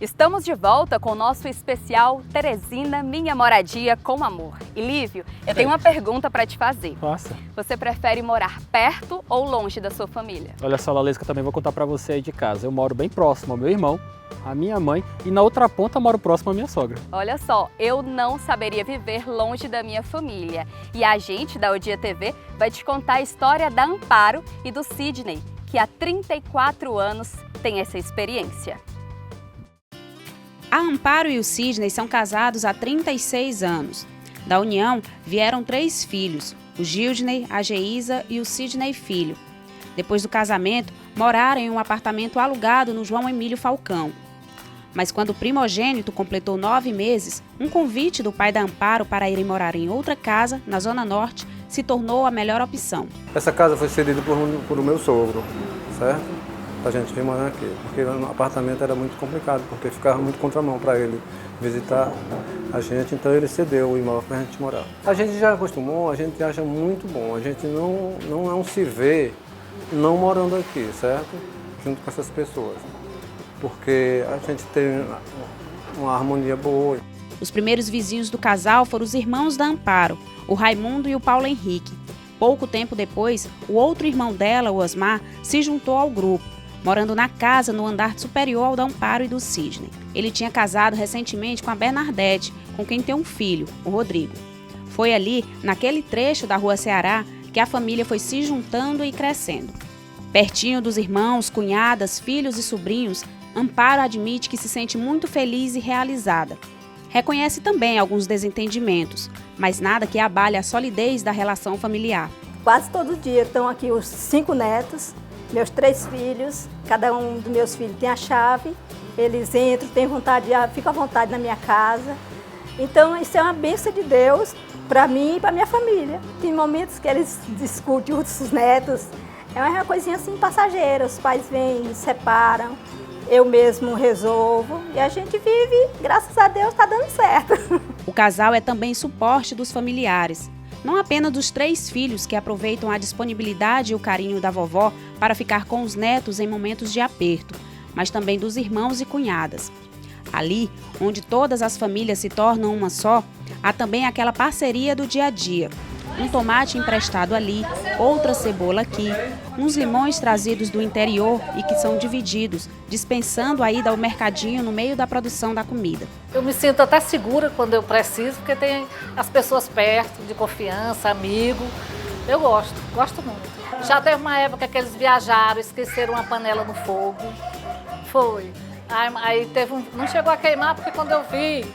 Estamos de volta com o nosso especial Teresina, Minha Moradia com Amor. E Lívio, eu tenho uma pergunta para te fazer. Faça. Você prefere morar perto ou longe da sua família? Olha só, Lalesca, também vou contar para você aí de casa. Eu moro bem próximo ao meu irmão, à minha mãe e na outra ponta eu moro próximo à minha sogra. Olha só, eu não saberia viver longe da minha família. E a gente da Odia TV vai te contar a história da Amparo e do Sidney, que há 34 anos tem essa experiência. A Amparo e o Sidney são casados há 36 anos. Da união vieram 3 filhos, o Gildney, a Geisa e o Sidney filho. Depois do casamento, moraram em um apartamento alugado no João Emílio Falcão. Mas quando o primogênito completou 9 meses, um convite do pai da Amparo para irem morar em outra casa, na Zona Norte, se tornou a melhor opção. Essa casa foi cedida por o meu sogro, certo? Para a gente vir morar aqui, porque no apartamento era muito complicado, porque ficava muito contramão para ele visitar a gente, então ele cedeu o imóvel para a gente morar. A gente já acostumou, a gente acha muito bom, a gente não se vê não morando aqui, certo? Junto com essas pessoas, porque a gente tem uma harmonia boa. Os primeiros vizinhos do casal foram os irmãos da Amparo, o Raimundo e o Paulo Henrique. Pouco tempo depois, o outro irmão dela, o Osmar, se juntou ao grupo, morando na casa no andar superior ao da Amparo e do Sidney. Ele tinha casado recentemente com a Bernadette, com quem tem um filho, o Rodrigo. Foi ali, naquele trecho da Rua Ceará, que a família foi se juntando e crescendo. Pertinho dos irmãos, cunhadas, filhos e sobrinhos, Amparo admite que se sente muito feliz e realizada. Reconhece também alguns desentendimentos, mas nada que abale a solidez da relação familiar. Quase todo dia estão aqui os 5 netos, meus 3 filhos, cada um dos meus filhos tem a chave, eles entram, ficam à vontade na minha casa. Então isso é uma bênção de Deus para mim e para minha família. Tem momentos que eles discutem os netos, é uma coisinha assim passageira, os pais vêm, se separam, eu mesmo resolvo e a gente vive, graças a Deus está dando certo. O casal é também suporte dos familiares. Não apenas dos 3 filhos que aproveitam a disponibilidade e o carinho da vovó para ficar com os netos em momentos de aperto, mas também dos irmãos e cunhadas. Ali, onde todas as famílias se tornam uma só, há também aquela parceria do dia a dia. Um tomate emprestado ali, outra cebola aqui, uns limões trazidos do interior e que são divididos, dispensando a ida ao mercadinho no meio da produção da comida. Eu me sinto até segura quando eu preciso, porque tem as pessoas perto, de confiança, amigo. Eu gosto muito. Já teve uma época que eles viajaram, esqueceram uma panela no fogo. Foi. Aí não chegou a queimar, porque quando eu vi,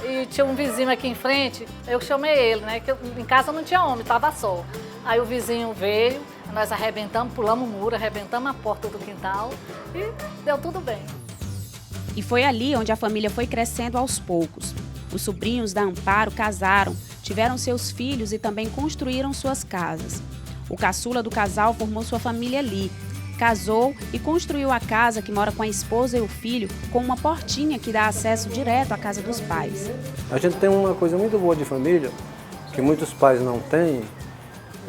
e tinha um vizinho aqui em frente, eu chamei ele, né? Que em casa não tinha homem, estava só. Aí o vizinho veio, nós arrebentamos, pulamos o muro, arrebentamos a porta do quintal e deu tudo bem. E foi ali onde a família foi crescendo aos poucos. Os sobrinhos da Amparo casaram, tiveram seus filhos e também construíram suas casas. O caçula do casal formou sua família ali. Casou e construiu a casa que mora com a esposa e o filho com uma portinha que dá acesso direto à casa dos pais. A gente tem uma coisa muito boa de família, que muitos pais não têm,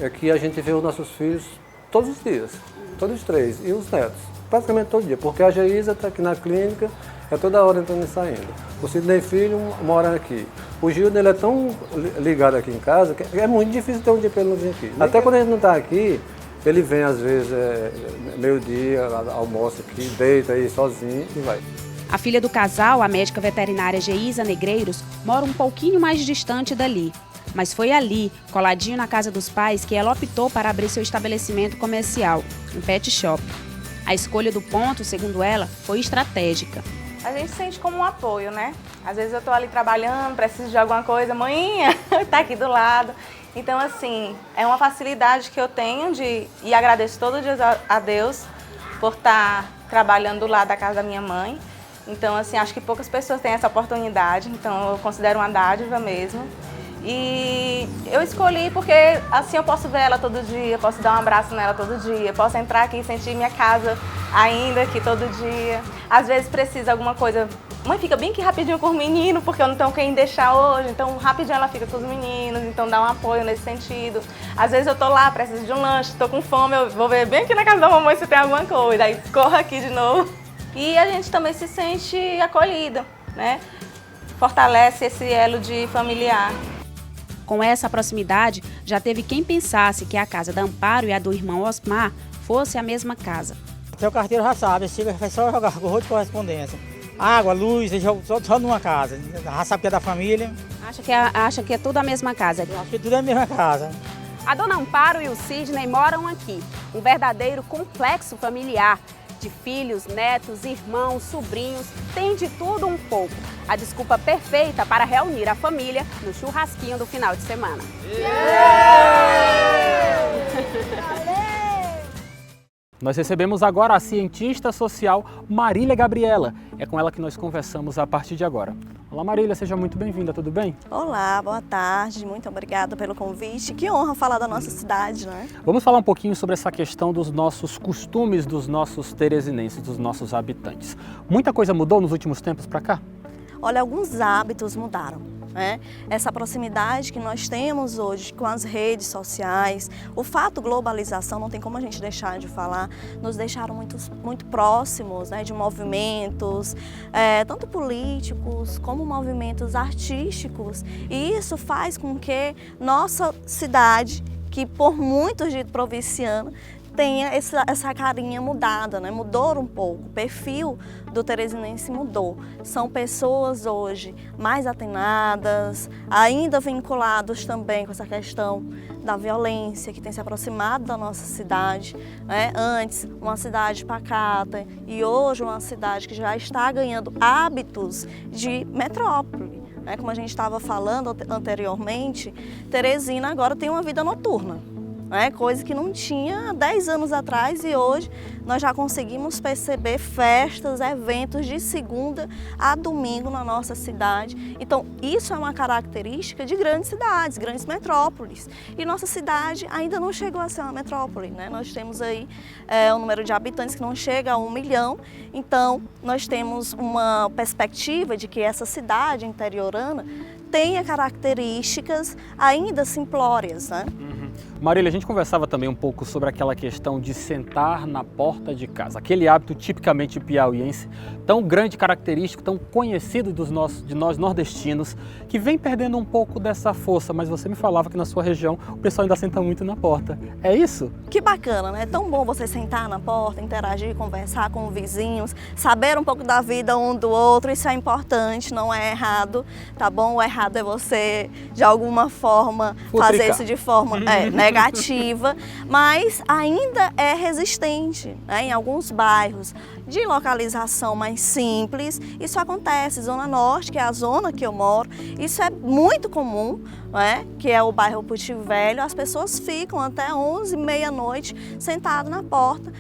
é que a gente vê os nossos filhos todos os dias, todos os 3, e os netos, praticamente todo dia, porque a Geisa está aqui na clínica, é toda hora entrando e saindo. O Sidney filho mora aqui. O Gildo, ele é tão ligado aqui em casa, que é muito difícil ter um dia para ele não vir aqui. Até quando a gente não está aqui, ele vem às vezes meio-dia, almoça aqui, deita aí sozinho e vai. A filha do casal, a médica veterinária Geisa Negreiros, mora um pouquinho mais distante dali. Mas foi ali, coladinho na casa dos pais, que ela optou para abrir seu estabelecimento comercial, um pet shop. A escolha do ponto, segundo ela, foi estratégica. A gente sente como um apoio, né? Às vezes eu tô ali trabalhando, preciso de alguma coisa, mãinha, tá aqui do lado. Então, assim, é uma facilidade que eu tenho e agradeço todo dia a Deus por estar trabalhando do lado da casa da minha mãe. Então, assim, acho que poucas pessoas têm essa oportunidade, então eu considero uma dádiva mesmo. E eu escolhi porque assim eu posso ver ela todo dia, posso dar um abraço nela todo dia, posso entrar aqui e sentir minha casa ainda aqui todo dia. Às vezes precisa alguma coisa, mãe, fica bem que rapidinho com os meninos, porque eu não tenho quem deixar hoje, então rapidinho ela fica com os meninos, então dá um apoio nesse sentido. Às vezes eu tô lá, preciso de um lanche, tô com fome, eu vou ver bem aqui na casa da mamãe se tem alguma coisa, aí corro aqui de novo. e a gente também se sente acolhida, né? Fortalece esse elo de familiar. Com essa proximidade, já teve quem pensasse que a casa da Amparo e a do irmão Osmar fosse a mesma casa. Seu carteiro já sabe, chega, é só jogar rolo de correspondência. Água, luz, só numa casa. Já sabe que é da família. Acha que é tudo a mesma casa. Eu acho que tudo é a mesma casa. A dona Amparo e o Sidney moram aqui. Um verdadeiro complexo familiar. De filhos, netos, irmãos, sobrinhos, tem de tudo um pouco. A desculpa perfeita para reunir a família no churrasquinho do final de semana. Nós recebemos agora a cientista social Marília Gabriela. É com ela que nós conversamos a partir de agora. Olá Marília, seja muito bem-vinda, tudo bem? Olá, boa tarde, muito obrigada pelo convite. Que honra falar da nossa cidade, né? Vamos falar um pouquinho sobre essa questão dos nossos costumes, dos nossos teresinenses, dos nossos habitantes. Muita coisa mudou nos últimos tempos para cá? Olha, alguns hábitos mudaram, né? Essa proximidade que nós temos hoje com as redes sociais, o fato globalização, não tem como a gente deixar de falar, nos deixaram muito próximos, né, de movimentos, tanto políticos como movimentos artísticos. E isso faz com que nossa cidade, que por muitos ditos provinciana, tenha essa carinha mudada, né? Mudou um pouco, o perfil do teresinense mudou. São pessoas hoje mais atenadas, ainda vinculados também com essa questão da violência que tem se aproximado da nossa cidade, né? Antes uma cidade pacata e hoje uma cidade que já está ganhando hábitos de metrópole. Como a gente estava falando anteriormente, Teresina agora tem uma vida noturna. Coisa que não tinha há 10 anos atrás e hoje nós já conseguimos perceber festas, eventos de segunda a domingo na nossa cidade. Então isso é uma característica de grandes cidades, grandes metrópoles. E nossa cidade ainda não chegou a ser uma metrópole, né? Nós temos aí um número de habitantes que não chega a 1 milhão, então nós temos uma perspectiva de que essa cidade interiorana tenha características ainda simplórias, né? Marília, a gente conversava também um pouco sobre aquela questão de sentar na porta de casa, aquele hábito tipicamente piauiense, tão grande, característico, tão conhecido de nós nordestinos, que vem perdendo um pouco dessa força, mas você me falava que na sua região o pessoal ainda senta muito na porta. É isso? Que bacana, né? É tão bom você sentar na porta, interagir, conversar com os vizinhos, saber um pouco da vida um do outro, isso é importante, não é errado, tá bom? O errado é você, de alguma forma, fazer isso de forma negativa, mas ainda é resistente, né? Em alguns bairros de localização mais simples, isso acontece. Zona Norte, que é a zona que eu moro, isso é muito comum, né? Que é o bairro Puti Velho, as pessoas ficam até 11, meia-noite sentadas na porta,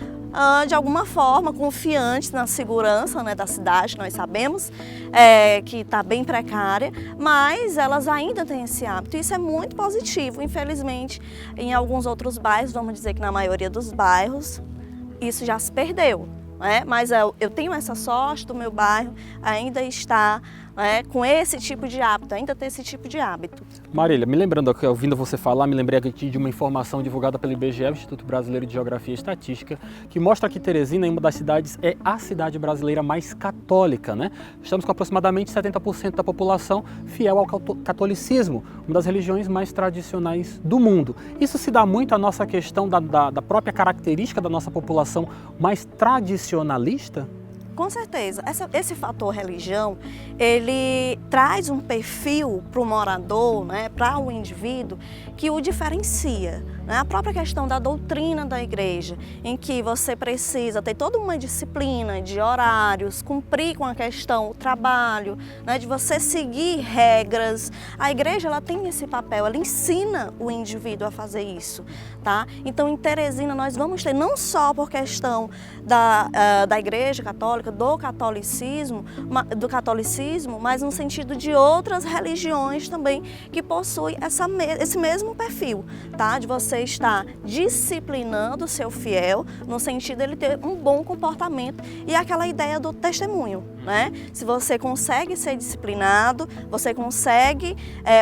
de alguma forma confiantes na segurança, né, da cidade. Nós sabemos que está bem precária, mas elas ainda têm esse hábito. Isso é muito positivo. Infelizmente, em alguns outros bairros, vamos dizer que na maioria dos bairros, isso já se perdeu. Mas eu tenho essa sorte do meu bairro ainda estar com esse tipo de hábito, ainda ter esse tipo de hábito. Marília, me lembrando, ouvindo você falar, me lembrei aqui de uma informação divulgada pelo IBGE, Instituto Brasileiro de Geografia e Estatística, que mostra que Teresina, em uma das cidades, é a cidade brasileira mais católica, né? Estamos com aproximadamente 70% da população fiel ao catolicismo, uma das religiões mais tradicionais do mundo. Isso se dá muito à nossa questão da própria característica da nossa população mais tradicionalista? Com certeza. Esse fator religião, ele traz um perfil para o morador, né, para o indivíduo, que o diferencia. Né? A própria questão da doutrina da igreja, em que você precisa ter toda uma disciplina de horários, cumprir com a questão do trabalho, né, de você seguir regras. A igreja, ela tem esse papel, ela ensina o indivíduo a fazer isso. Tá? Então, em Teresina, nós vamos ter, não só por questão da igreja católica, do catolicismo, mas no sentido de outras religiões também que possuem esse mesmo perfil, tá? De você estar disciplinando o seu fiel, no sentido de ele ter um bom comportamento e aquela ideia do testemunho, né? Se você consegue ser disciplinado, você consegue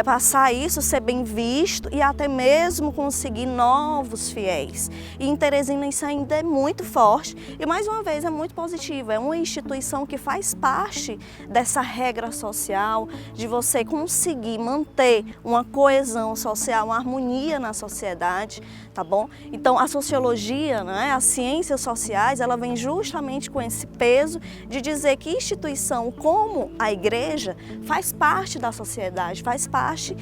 passar isso, ser bem visto e até mesmo conseguir novos fiéis. E em Teresina isso ainda é muito forte e, mais uma vez, é muito positivo. É uma instituição que faz parte dessa regra social, de você conseguir manter uma coesão social, uma harmonia na sociedade, tá bom? Então, a sociologia, né, as ciências sociais, ela vem justamente com esse peso de dizer que instituição como a igreja faz parte da sociedade, faz parte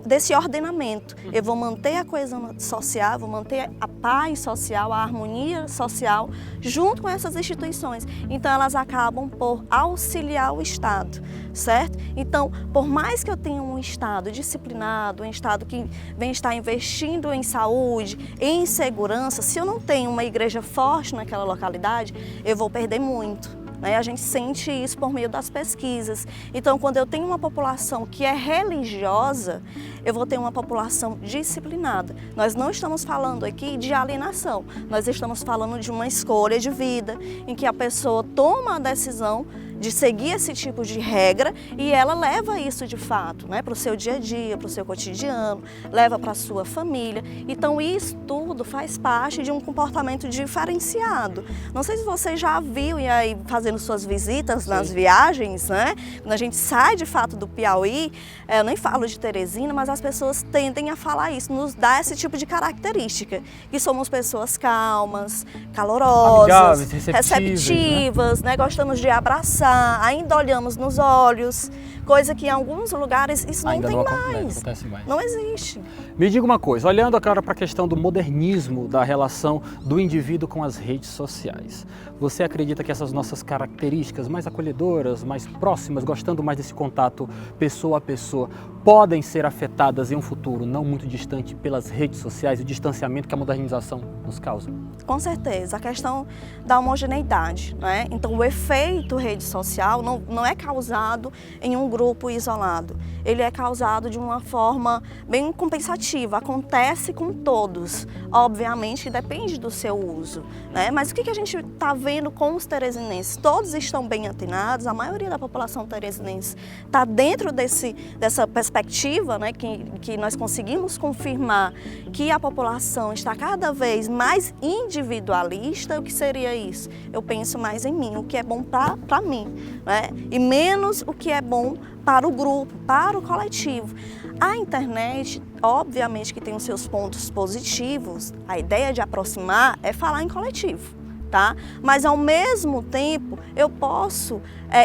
desse ordenamento. Eu vou manter a coesão social, vou manter a paz social, a harmonia social junto com essas instituições. Então, elas acabam por auxiliar o Estado, certo? Então, por mais que eu tenha um Estado disciplinado, um Estado que vem estar investindo em saúde, em segurança, se eu não tenho uma igreja forte naquela localidade, eu vou perder muito. A gente sente isso por meio das pesquisas. Então, quando eu tenho uma população que é religiosa, eu vou ter uma população disciplinada. Nós não estamos falando aqui de alienação, nós estamos falando de uma escolha de vida, em que a pessoa toma a decisão de seguir esse tipo de regra e ela leva isso de fato, né, para o seu dia a dia, para o seu cotidiano, leva para a sua família. Então isso tudo faz parte de um comportamento diferenciado. Não sei se você já viu e aí fazendo suas visitas nas viagens, né? Quando a gente sai de fato do Piauí, eu nem falo de Teresina, mas as pessoas tendem a falar isso, nos dá esse tipo de característica, que somos pessoas calmas, calorosas, amigáveis, receptivas, né? Gostamos de abraçar, ainda olhamos nos olhos, coisa que em alguns lugares isso ainda não acontece mais. Não existe. Me diga uma coisa, olhando agora para a questão do modernismo, da relação do indivíduo com as redes sociais, você acredita que essas nossas características mais acolhedoras, mais próximas, gostando mais desse contato pessoa a pessoa, podem ser afetadas em um futuro não muito distante pelas redes sociais e o distanciamento que a modernização nos causa? Com certeza, a questão da homogeneidade, né? Então o efeito rede social não é causado em um grupo isolado, ele é causado de uma forma bem compensativa, acontece com todos, obviamente depende do seu uso, né? Mas o que a gente está vendo com os teresinenses? Todos estão bem antenados, a maioria da população teresinense está dentro dessa perspectiva, né, que nós conseguimos confirmar que a população está cada vez mais individualista. O que seria isso? Eu penso mais em mim, o que é bom para mim, né? E menos o que é bom para o grupo, para o coletivo. A internet, obviamente que tem os seus pontos positivos, a ideia de aproximar é falar em coletivo, tá? Mas ao mesmo tempo eu posso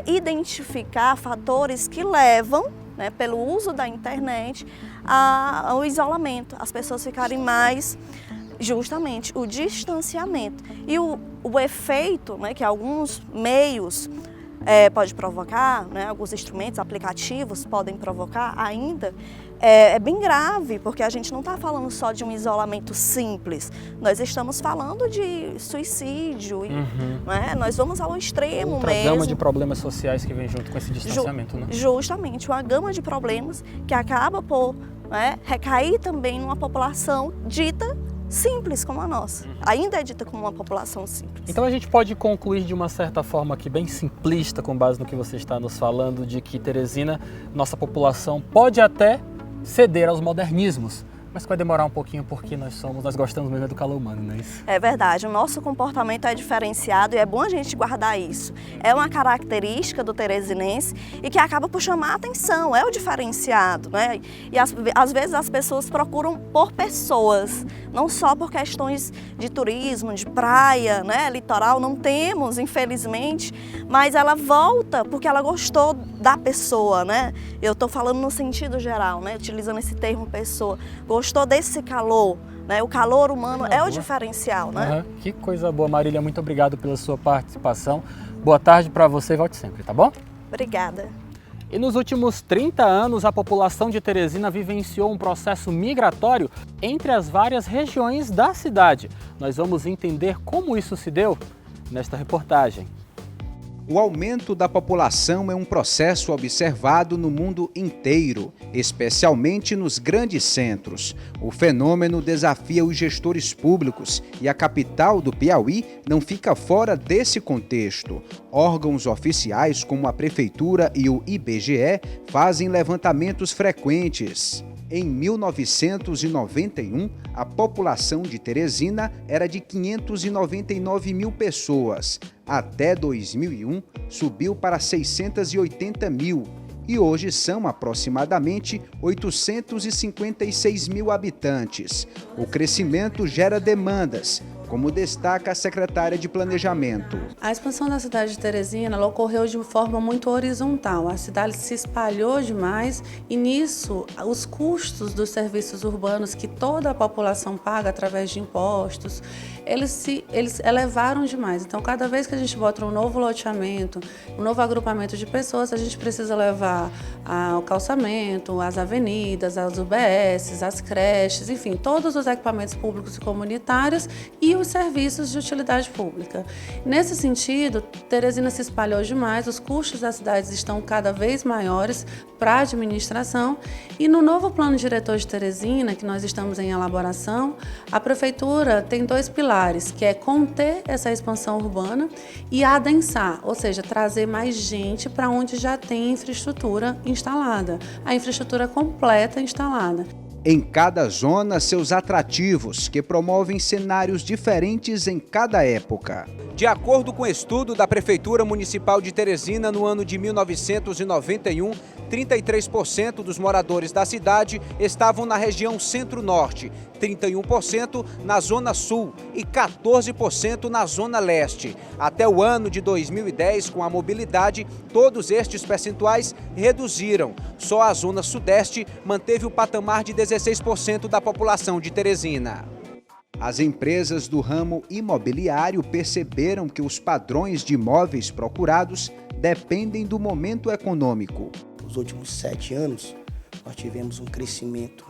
identificar fatores que levam, né, pelo uso da internet, ao isolamento, as pessoas ficarem mais, justamente, o distanciamento. E o efeito, né, que alguns meios pode provocar, né, alguns instrumentos, aplicativos podem provocar ainda, é bem grave, porque a gente não está falando só de um isolamento simples, nós estamos falando de suicídio, né? Nós vamos ao extremo outra mesmo. gama de problemas sociais que vem junto com esse distanciamento, né? Justamente, uma gama de problemas que acaba por, né, recair também numa população dita simples como a nossa. Ainda é dita como uma população simples. Então a gente pode concluir de uma certa forma aqui, bem simplista, com base no que você está nos falando, de que Teresina, nossa população, pode até ceder aos modernismos, mas vai demorar um pouquinho porque nós gostamos mesmo do calor humano, não é isso? É verdade, o nosso comportamento é diferenciado e é bom a gente guardar isso. É uma característica do teresinense e que acaba por chamar a atenção, é o diferenciado, né? E às vezes as pessoas procuram por pessoas, não só por questões de turismo, de praia, né? Litoral, não temos, infelizmente, mas ela volta porque ela gostou da pessoa, né? Eu estou falando no sentido geral, né? Utilizando esse termo pessoa. Gostou desse calor, né? O calor humano é o diferencial, né? Que coisa boa, Marília. Muito obrigado pela sua participação. Boa tarde para você e volte sempre, tá bom? Obrigada. E nos últimos 30 anos, a população de Teresina vivenciou um processo migratório entre as várias regiões da cidade. Nós vamos entender como isso se deu nesta reportagem. O aumento da população é um processo observado no mundo inteiro, especialmente nos grandes centros. O fenômeno desafia os gestores públicos e a capital do Piauí não fica fora desse contexto. Órgãos oficiais como a Prefeitura e o IBGE fazem levantamentos frequentes. Em 1991, a população de Teresina era de 599 mil pessoas. Até 2001, subiu para 680 mil e hoje são aproximadamente 856 mil habitantes. O crescimento gera demandas, como destaca a secretária de Planejamento. A expansão da cidade de Teresina ela ocorreu de forma muito horizontal. A cidade se espalhou demais e nisso os custos dos serviços urbanos que toda a população paga através de impostos, eles elevaram demais. Então, cada vez que a gente bota um novo loteamento, um novo agrupamento de pessoas, a gente precisa levar o calçamento, as avenidas, as UBS, as creches, enfim, todos os equipamentos públicos e comunitários e os serviços de utilidade pública. Nesse sentido, Teresina se espalhou demais, os custos das cidades estão cada vez maiores para a administração e no novo plano diretor de Teresina, que nós estamos em elaboração, a Prefeitura tem dois pilares, que é conter essa expansão urbana e adensar, ou seja, trazer mais gente para onde já tem infraestrutura instalada, a infraestrutura completa instalada. Em cada zona, seus atrativos, que promovem cenários diferentes em cada época. De acordo com o estudo da Prefeitura Municipal de Teresina, no ano de 1991, 33% dos moradores da cidade estavam na região Centro-Norte, 31% na Zona Sul e 14% na Zona Leste. Até o ano de 2010, com a mobilidade, todos estes percentuais reduziram. Só a Zona Sudeste manteve o patamar de 16% da população de Teresina. As empresas do ramo imobiliário perceberam que os padrões de imóveis procurados dependem do momento econômico. Nos últimos 7 anos, nós tivemos um crescimento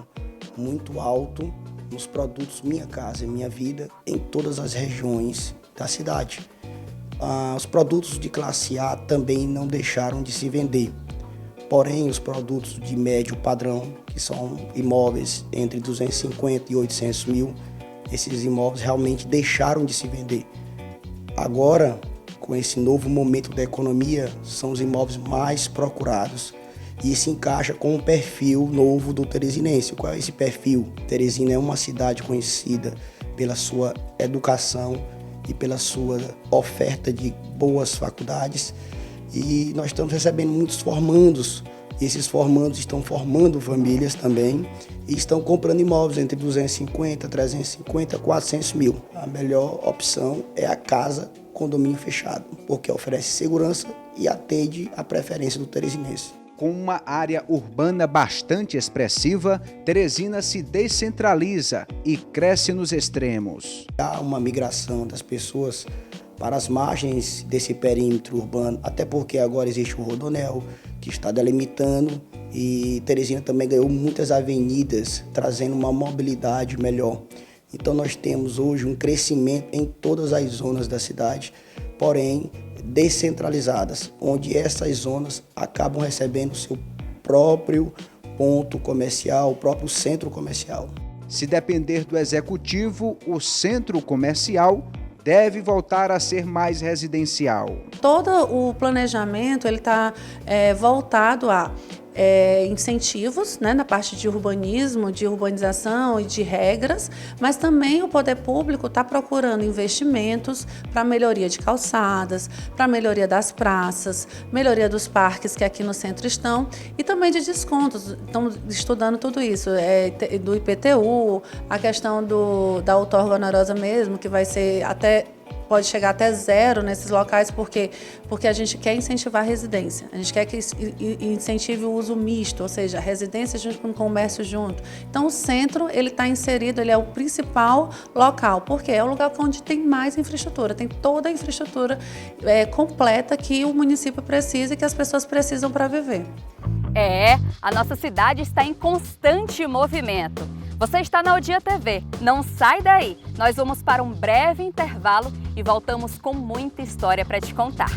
muito alto nos produtos Minha Casa Minha Vida em todas as regiões da cidade. Os produtos de classe A também não deixaram de se vender. Porém, os produtos de médio padrão, que são imóveis entre 250 e 800 mil, esses imóveis realmente deixaram de se vender. Agora, com esse novo momento da economia, são os imóveis mais procurados e se encaixa com um perfil novo do teresinense. Qual é esse perfil? Teresina é uma cidade conhecida pela sua educação e pela sua oferta de boas faculdades e nós estamos recebendo muitos formandos. Esses formandos estão formando famílias também e estão comprando imóveis entre 250, 350, 400 mil. A melhor opção é a casa condomínio fechado, porque oferece segurança e atende à preferência do teresinense. Com uma área urbana bastante expressiva, Teresina se descentraliza e cresce nos extremos. Há uma migração das pessoas para as margens desse perímetro urbano, até porque agora existe o Rodonel, que está delimitando, e Teresina também ganhou muitas avenidas, trazendo uma mobilidade melhor. Então nós temos hoje um crescimento em todas as zonas da cidade, porém descentralizadas, onde essas zonas acabam recebendo seu próprio ponto comercial, o próprio centro comercial. Se depender do executivo, o centro comercial deve voltar a ser mais residencial. Todo o planejamento está voltado a incentivos, né, na parte de urbanismo, de urbanização e de regras, mas também o poder público está procurando investimentos para melhoria de calçadas, para melhoria das praças, melhoria dos parques que aqui no centro estão e também de descontos. Estamos estudando tudo isso, do IPTU, a questão da outorga onerosa mesmo, que vai ser pode chegar até 0 nesses locais, porque a gente quer incentivar a residência. A gente quer que incentive o uso misto, ou seja, a residência junto com o comércio junto. Então, o centro, ele está inserido, ele é o principal local, porque é o lugar onde tem mais infraestrutura, tem toda a infraestrutura completa que o município precisa e que as pessoas precisam para viver. A nossa cidade está em constante movimento. Você está na O Dia TV, não sai daí. Nós vamos para um breve intervalo e voltamos com muita história para te contar.